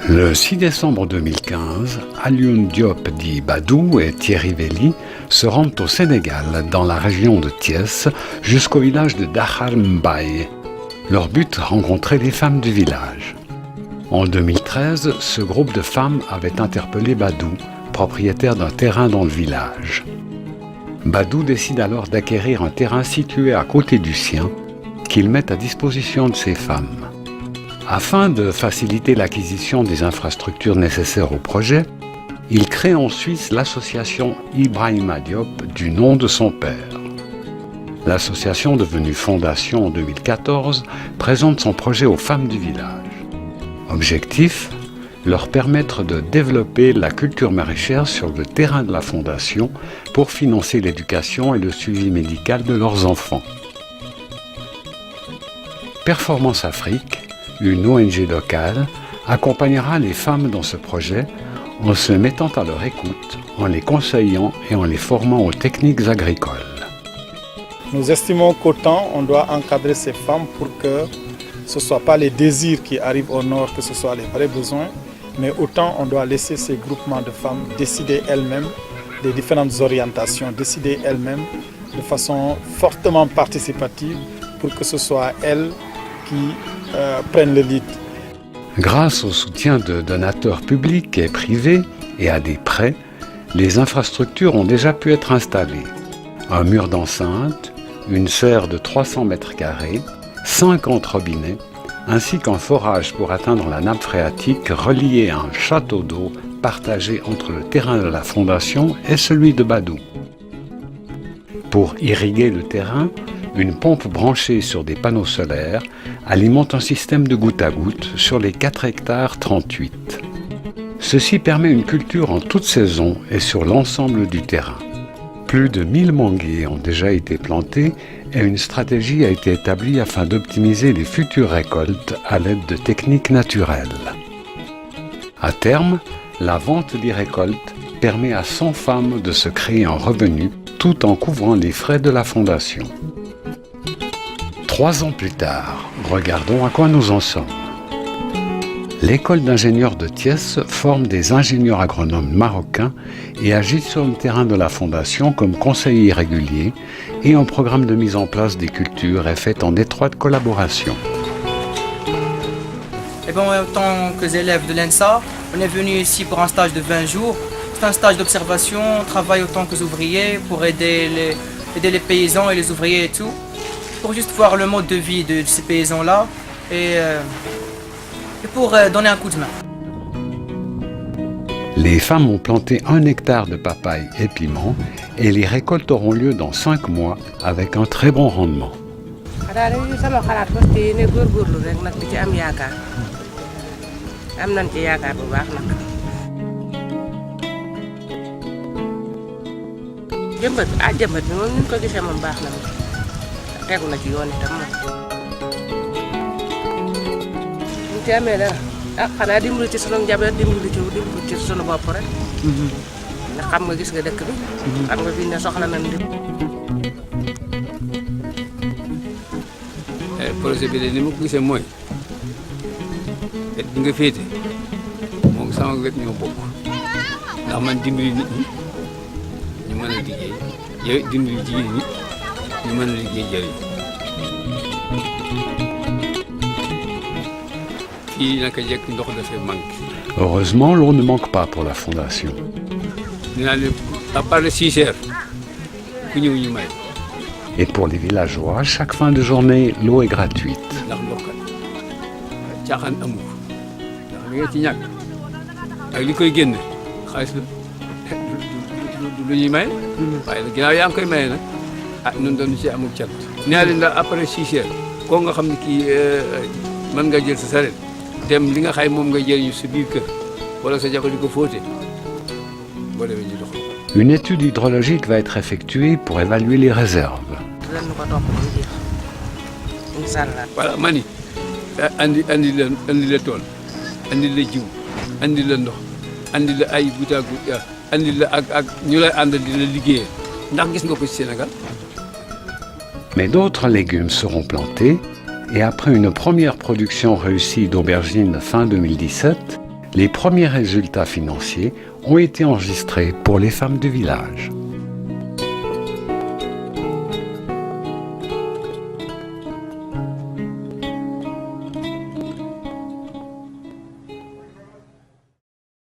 Le 6 décembre 2015, Alioune Diop dit Badou et Thierry Véli se rendent au Sénégal, dans la région de Thiès, jusqu'au village de Dakhar Mbaye. Leur but, rencontrer les femmes du village. En 2013, ce groupe de femmes avait interpellé Badou, propriétaire d'un terrain dans le village. Badou décide alors d'acquérir un terrain situé à côté du sien, qu'il met à disposition de ces femmes. Afin de faciliter l'acquisition des infrastructures nécessaires au projet, il crée en Suisse l'association Ibrahima Diop du nom de son père. L'association, devenue fondation en 2014, présente son projet aux femmes du village. Objectif : leur permettre de développer la culture maraîchère sur le terrain de la fondation pour financer l'éducation et le suivi médical de leurs enfants. Performance Afrique, une ONG locale, accompagnera les femmes dans ce projet en se mettant à leur écoute, en les conseillant et en les formant aux techniques agricoles. Nous estimons qu'autant on doit encadrer ces femmes pour que ce ne soit pas les désirs qui arrivent au nord, que ce soit les vrais besoins, mais autant on doit laisser ces groupements de femmes décider elles-mêmes des différentes orientations, décider elles-mêmes de façon fortement participative pour que ce soit elles qui prennent le lead. Grâce au soutien de donateurs publics et privés et à des prêts, les infrastructures ont déjà pu être installées. Un mur d'enceinte, une serre de 300 mètres carrés, 50 robinets, ainsi qu'un forage pour atteindre la nappe phréatique relié à un château d'eau partagé entre le terrain de la fondation et celui de Badou. Pour irriguer le terrain, une pompe branchée sur des panneaux solaires alimente un système de goutte à goutte sur les 4 hectares 38. Ceci permet une culture en toute saison et sur l'ensemble du terrain. Plus de 1000 manguiers ont déjà été plantés et une stratégie a été établie afin d'optimiser les futures récoltes à l'aide de techniques naturelles. À terme, la vente des récoltes permet à 100 femmes de se créer un revenu tout en couvrant les frais de la fondation. 3 ans plus tard, regardons à quoi nous en sommes. L'école d'ingénieurs de Thiès forme des ingénieurs agronomes marocains et agit sur le terrain de la fondation comme conseillers réguliers et un programme de mise en place des cultures est fait en étroite collaboration. En tant qu'élèves de l'ENSA, on est venu ici pour un stage de 20 jours. C'est un stage d'observation, on travaille autant que ouvriers pour aider les paysans et les ouvriers et tout, pour juste voir le mode de vie de ces paysans-là et pour donner un coup de main. Les femmes ont planté 1 hectare de papaye et piment et les récoltes auront lieu dans 5 mois avec un très bon rendement. jëmbat bi moom ni ñu ko gisee moom baax na moom tegu na ci yoon itam moom. ñu ci amee dara xanaa dimbali ci sunu njaboot dimbali ci sunu bopp rek. ndax xam nga gis nga dëkk bi. xam nga fi ne soxla nañ di. projet bi de ni ma ko gisee mooy wet bi nga féete moom sama wet ñoo bokk ndax man dimbali nit ñi ñu mën a liggéey yow dimbali jigéen ñi ñu mën a liggéey jëriñ fii naka jekk ndox dafay manqué. Heureusement, l'eau ne manque pas pour la fondation. dinaa leen à part le 6 heures ku ñëw ñu may. Et pour les villageois, chaque fin de journée, l'eau est gratuite. ndax ndox kat caaxaan amu ko ndax li nga ci ñàkk ak li koy génne xaalis la lu ñuy maye. waaye nag ginnaaw yaa ngi koy maye nag ñun doon ci amul cat. nee leen daal après 6 heures koo nga xam ne kii mën nga jël sa saret dem li nga xay moom nga jëriñu sa biir kër wala sa jabar di ko fóote boo demee ñu dox. Une étude hydrologique va être effectuée pour évaluer les réserves. dinañu ko topp ba mu jeex incha allah. voilà ma ni andi la tool andi la jiw andi la ndox andi la ay goutte andi la ak ñu lay àndal di la liggéeyee ndax gis nga ko ci Sénégal. Mais d'autres légumes seront plantés et après une première production réussie d'aubergines fin 2017, les premiers résultats financiers ont été enregistrés pour les femmes du village.